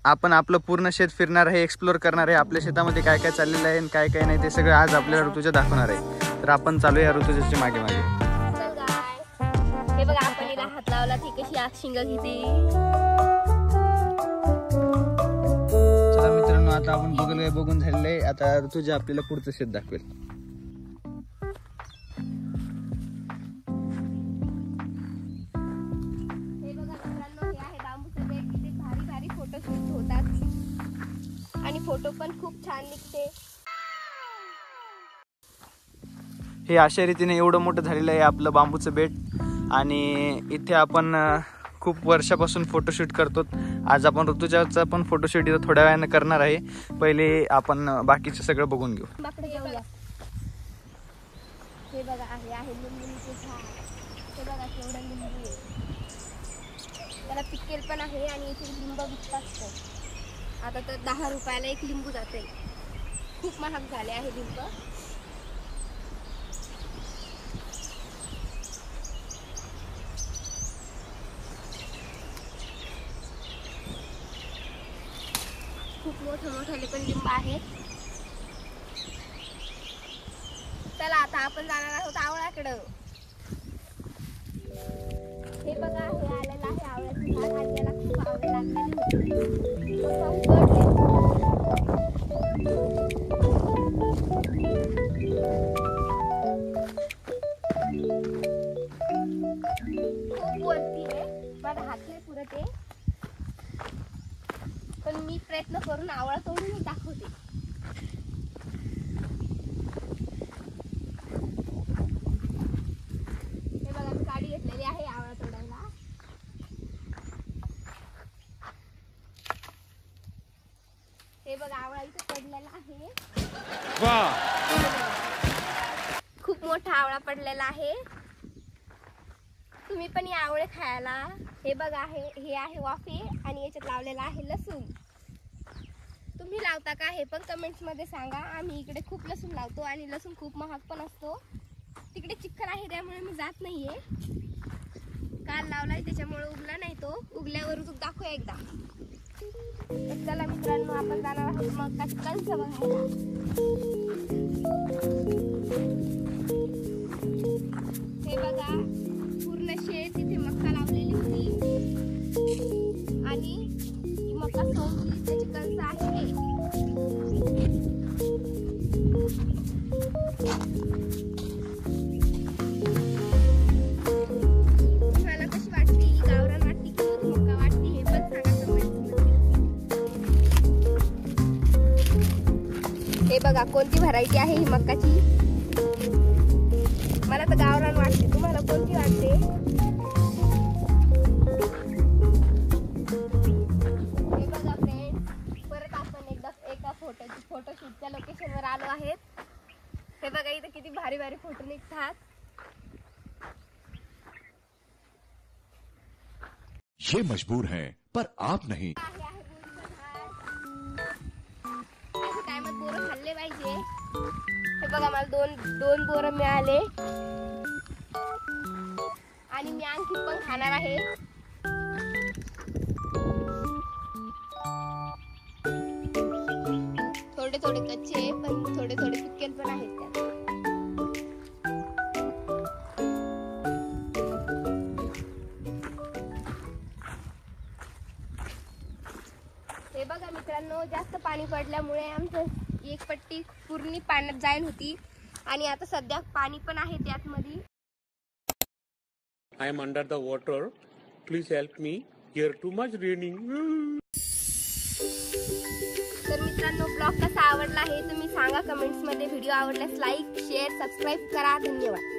आपण आपलं पूर्ण शेत फिरणार आहे, एक्सप्लोर करणार आहे. आपल्या शेतामध्ये काय काय चाललेलं आहे आणि काय काय नाही ते सगळं आज आपल्याला ऋतुजा दाखवणार आहे. तर आपण चालू या ऋतुजाच्या मागे मागे. हे बघा आपण हिला हात लावला ती कशी शिंग घेते. चला मित्रांनो, आता आपण बघून झालेलं आहे. आता ऋतुजा आपल्याला पुढचं शेत दाखवेल. हे बघा मित्रांनो, हे आहे बांबूचं बेट. तिथे भारी भारी फोटोशूट होतात आणि फोटो पण खूप छान निघते. हे अशा रीतीने एवढं मोठं झालेलं आहे आपलं बांबूचं बेट. आणि इथे आपण खूप वर्षापासून फोटोशूट करतो. आज आपण ऋतुजाचा पण फोटोशूट इथं थोड्या वेळानं करणार आहे. पहिले आपण बाकीचं सगळं बघून घेऊ. हे बघा आहे लिंबूचे झाड. हे बघा केवढं लिंबू आहे. त्याला पिकेल पण आहे आणि इथे लिंब विकतात. आता तर 10 रुपयाला एक लिंबू जाते. खूप महाग झाले आहे लिंब. खूप मोठे पण लिंब आहेत. चला आता आपण जाणार आहोत आवळ्याकडं. हे बघा हे आलेलं आहे आवळ्याचं झाड आणि त्याला खूप आवड लागलेली होती. खूप वरती आहे, माझा हात नाही पुरत आहे, पण मी प्रयत्न करून आवळा तोडून दाखवते. हे बघा मी गाडी घेतलेली आहे आवळा तोडायला. हे बघा आवळा इथे पडलेला आहे. खूप मोठा आवळा पडलेला आहे. तुम्ही पण या आवळे खायला. हे बघा हे आहे वाफे आणि याच्यात लावलेला आहे लसूण. तुम्ही लावता का हे पण कमेंट्स मध्ये सांगा. आम्ही इकडे खूप लसूण लावतो आणि लसूण खूप महाग पण असतो. तिकडे चिखल आहे त्यामुळे मी जात नाहीये. काल लावलाय त्याच्यामुळे उगला नाही तो. उगल्यावर दाखवूया एकदा. तर चला मित्रांनो आपण जाणार आहोत मग कणस बघायला. हे बघा पूर्ण शेत तिथे मक्का लावलेली होती आणि ही मक्का सोडली त्याची कणस आहे. तुम्हाला कशी वाटते? ही गावरान वाटते की मक्का वाटते हे पण सांगा कमेंट्समध्ये. हे बघा कोणती व्हरायटी आहे ही मक्काची. मला तर गावरान वाटते. तुम्हाला कोणती वाटते? हे बघा फ्रेंड्स, परत आपण एकदा एका फोटोशूटच्या लोकेशनवर आलो आहेत. हे बघा इथे किती भारी भारी फोटो निघतात. ये मजबूर हैं पर आप नहीं. टायमात बोरं खाल्ले पाहिजे. हे बघा मला दोन बोरं मिळाले आणि मी आणखी पण खाणार आहे. थोडे थोडे कच्चे पण थोडे थोडे पिकेल पण आहेत त्यात. हे बघा मित्रांनो, जास्त पाणी पडल्यामुळे आमचं एक पट्टी पूर्ण पाण्यात जाईल होती आणि आता सध्या पाणी पण आहे त्यात मध्ये. I am under the water. Please help me. Here too much raining. तर मित्रांनो ब्लॉग कसा आवडला हे तुम्ही सांगा कमेंट्स मध्ये. व्हिडिओ आवडल्यास लाईक शेअर सबस्क्राईब करा. धन्यवाद.